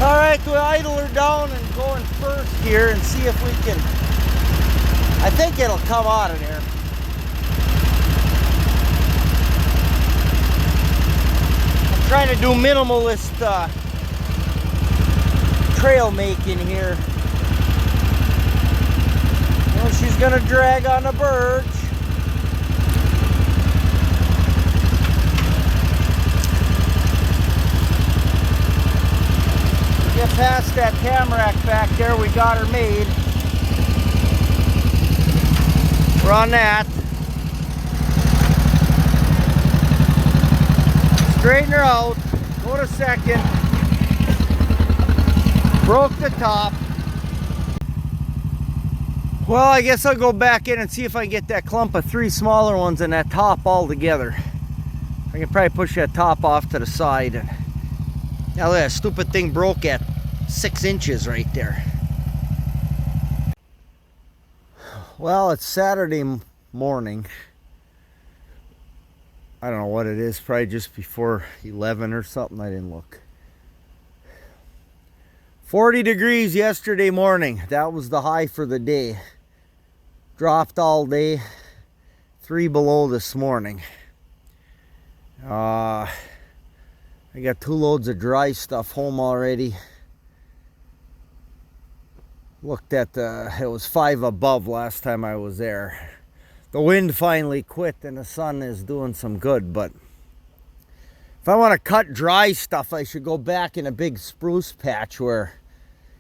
All right, we'll idle her down and go in first here and see if we can. I think it'll come out of there. I'm trying to do minimalist trail making here. Well, she's gonna drag on the birch. Get past that tamarack back there, we got her made. We're on that. Straighten her out. Go to second. Broke the top. Well, I guess I'll go back in and see if I can get that clump of 3 smaller ones and that top all together. I can probably push that top off to the side. And now that stupid thing broke at 6 inches right there. Well, it's Saturday morning. I don't know what it is, probably just before 11 or something. I didn't look. 40 degrees yesterday morning. That was the high for the day. Dropped all day. 3 below this morning. I got 2 loads of dry stuff home already. Looked at it was 5 above last time I was there. The wind finally quit and the sun is doing some good, but if I want to cut dry stuff, I should go back in a big spruce patch where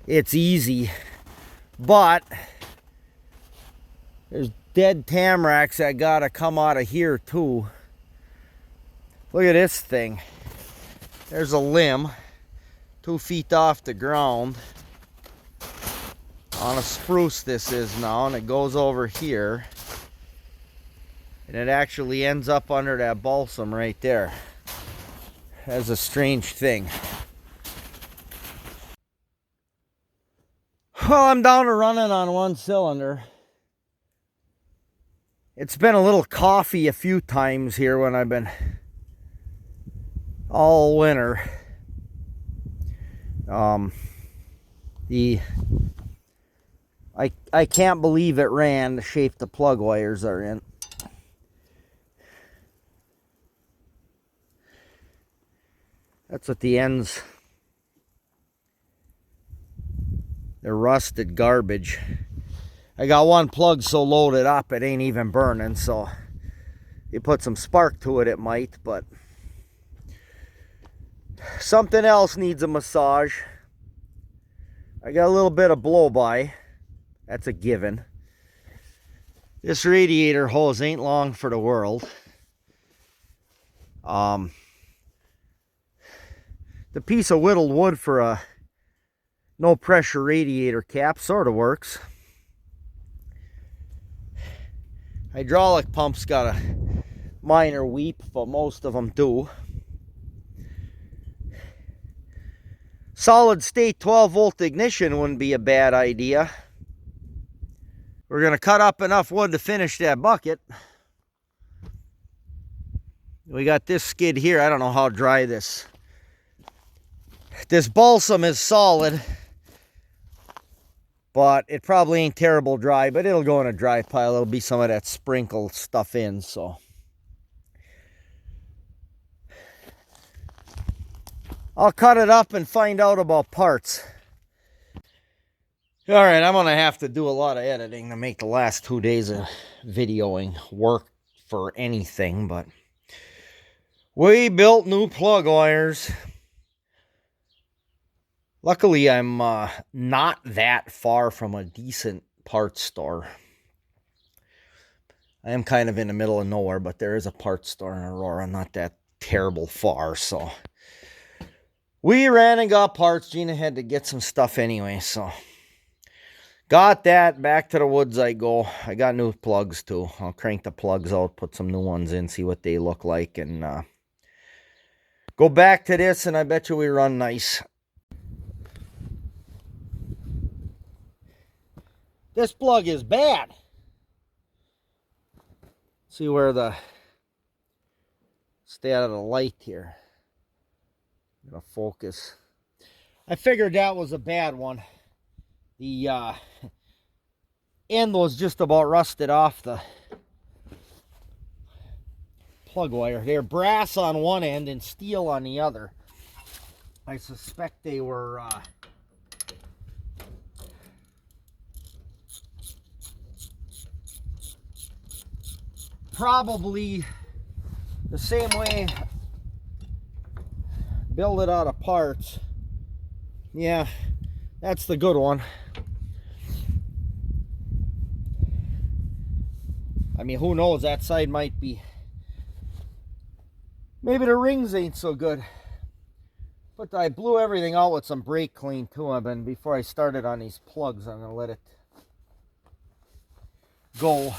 it's easy. But there's dead tamaracks that gotta come out of here too. Look at this thing. There's a limb 2 feet off the ground. On a spruce this is now, and it goes over here. And it actually ends up under that balsam right there. That's a strange thing. Well, I'm down to running on 1 cylinder. It's been a little coffee a few times here when I've been all winter. I can't believe it ran the shape the plug wires are in. That's what the ends. They're rusted garbage. I got 1 plug so loaded up it ain't even burning, so you put some spark to it, it might, but something else needs a massage. I got a little bit of blow-by. That's a given. This radiator hose ain't long for the world. The piece of whittled wood for a no pressure radiator cap sort of works. Hydraulic pumps got a minor weep, but most of them do. Solid state 12 volt ignition wouldn't be a bad idea. We're going to cut up enough wood to finish that bucket. We got this skid here. I don't know how dry this balsam is solid, but it probably ain't terrible dry, but it'll go in a dry pile. There'll be some of that sprinkle stuff in, so I'll cut it up and find out about parts. All right, I'm gonna have to do a lot of editing to make the last 2 days of videoing work for anything, but we built new plug wires. Luckily, I'm not that far from a decent parts store. I am kind of in the middle of nowhere, but there is a parts store in Aurora, not that terrible far, so we ran and got parts. Gina had to get some stuff anyway, so got that. Back to the woods I go. I got new plugs too. I'll crank the plugs out, put some new ones in, see what they look like, and go back to this, and I bet you we run nice. This plug is bad. See where stay out of the light here. Gonna focus. I figured that was a bad one. The end was just about rusted off the plug wire. They're brass on one end and steel on the other. I suspect they were probably the same way build it out of parts. Yeah, that's the good one. I mean, who knows, that side might be, maybe the rings ain't so good. But I blew everything out with some brake clean too. And before I started on these plugs, I'm gonna let it go.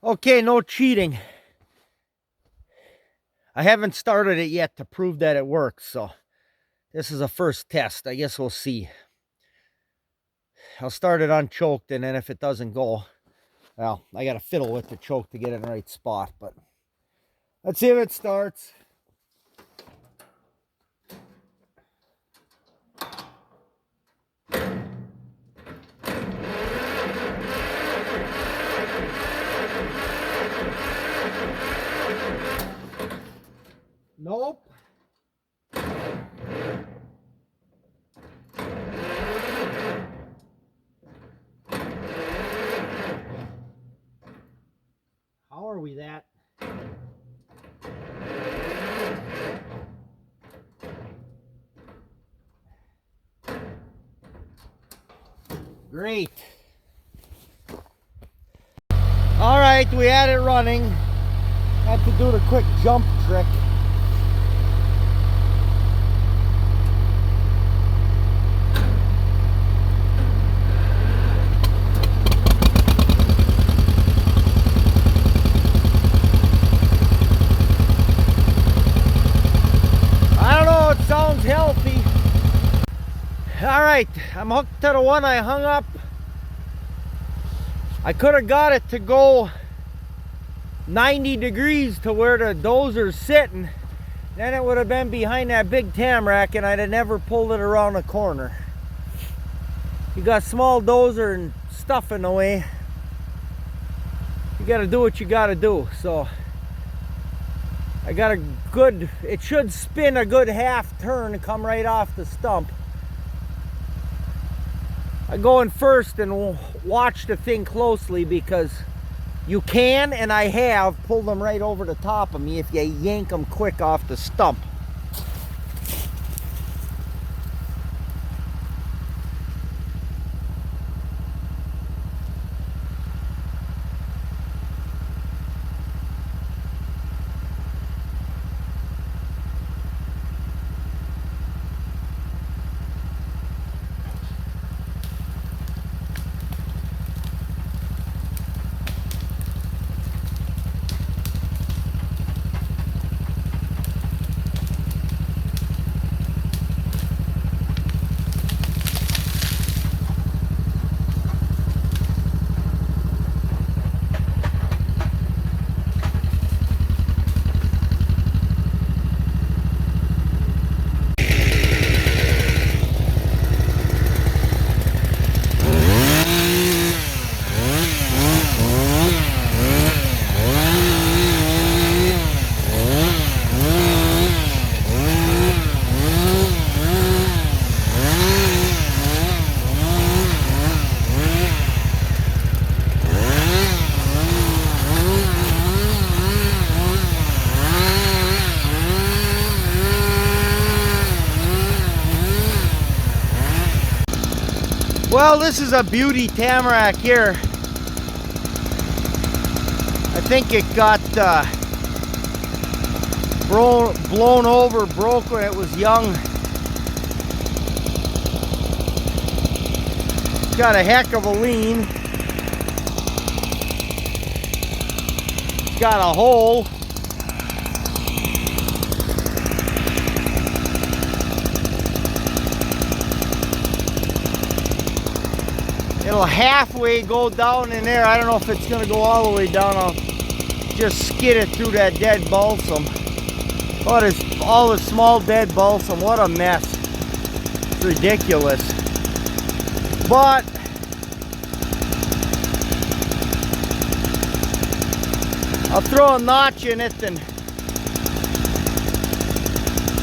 Okay, no cheating. I haven't started it yet to prove that it works, so this is a first test. I guess we'll see. I'll start it unchoked, and then if it doesn't go, well, I gotta fiddle with the choke to get it in the right spot, but let's see if it starts. Nope. How are we that? Great. All right, we had it running. Had to do the quick jump trick. Sounds healthy. All right, I'm hooked to the one I hung up. I could have got it to go 90 degrees to where the dozer's sitting. Then it would have been behind that big Tamrac and I'd have never pulled it around the corner. You got small dozer and stuff in the way. You got to do what you got to do. So I got a good, it should spin a good half turn and come right off the stump. I go in first and watch the thing closely because you can, and I have, pulled them right over the top of me if you yank them quick off the stump. Well, this is a beauty Tamarack here. I think it got blown over, broke when it was young. It's got a heck of a lean. It's got a hole. It'll halfway go down in there. I don't know if it's going to go all the way down. I'll just skid it through that dead balsam. Oh, this, all the small dead balsam. What a mess. It's ridiculous. But I'll throw a notch in it and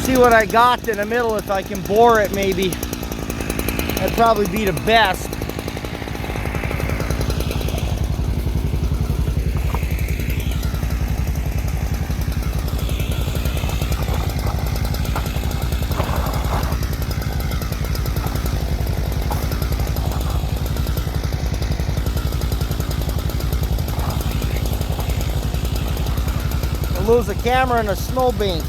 see what I got in the middle. If I can bore it, maybe. That'd probably be the best. Lose a camera in a snowbank.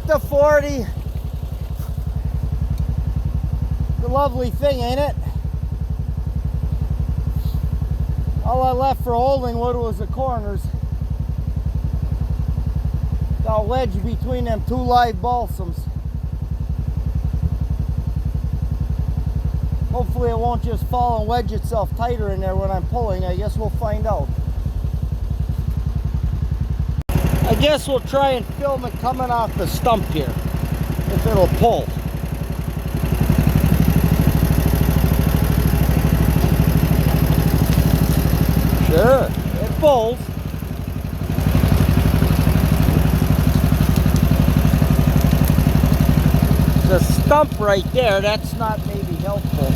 The 40. The lovely thing, ain't it? All I left for holding wood was the corners. Got wedged between them two live balsams. Hopefully it won't just fall and wedge itself tighter in there when I'm pulling. I guess we'll find out. I guess we'll try and film it coming off the stump here, if it'll pull. Sure, it pulls. The stump right there, that's not maybe helpful.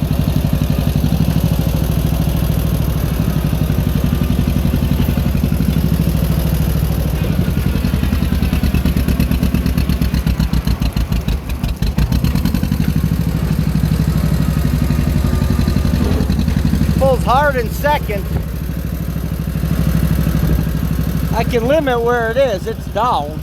Pulls hard in second. I can limit where it is. It's down.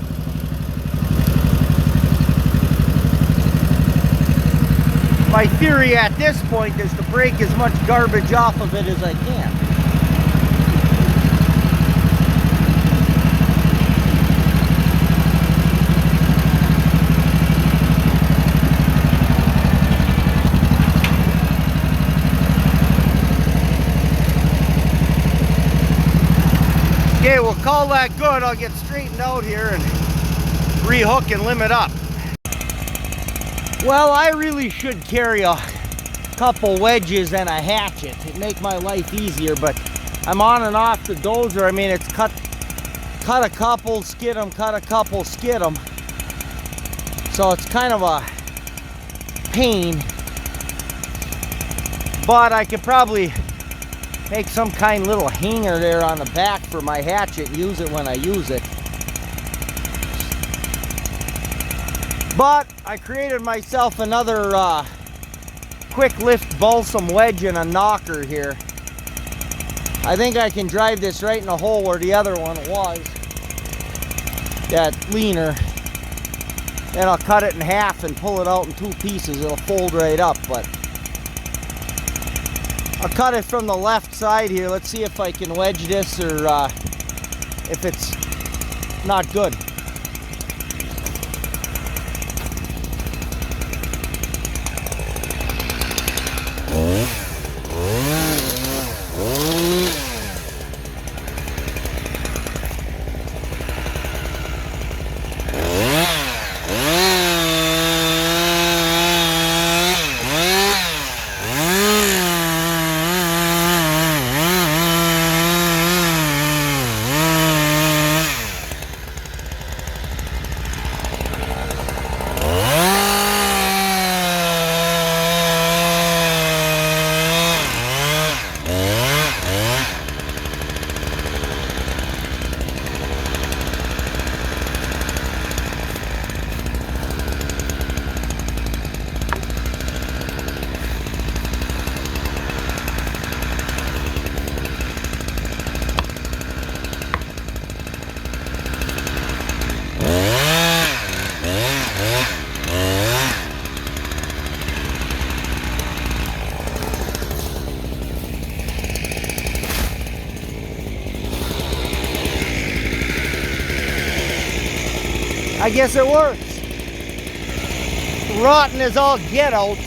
My theory at this point is to break as much garbage off of it as I can. Okay, we'll call that good. I'll get straightened out here and rehook and limit up. Well, I really should carry a couple wedges and a hatchet. It'd make my life easier, but I'm on and off the dozer. I mean, it's cut a couple, skid them, cut a couple, skid them. So it's kind of a pain. But I could probably make some kind of little hanger there on the back for my hatchet and use it when I use it. But I created myself another quick lift balsam wedge and a knocker here. I think I can drive this right in the hole where the other one was. That leaner. Then I'll cut it in half and pull it out in two pieces. It'll fold right up, but I'll cut it from the left side here. Let's see if I can wedge this or if it's not good. I guess it works. Rotten as all get out.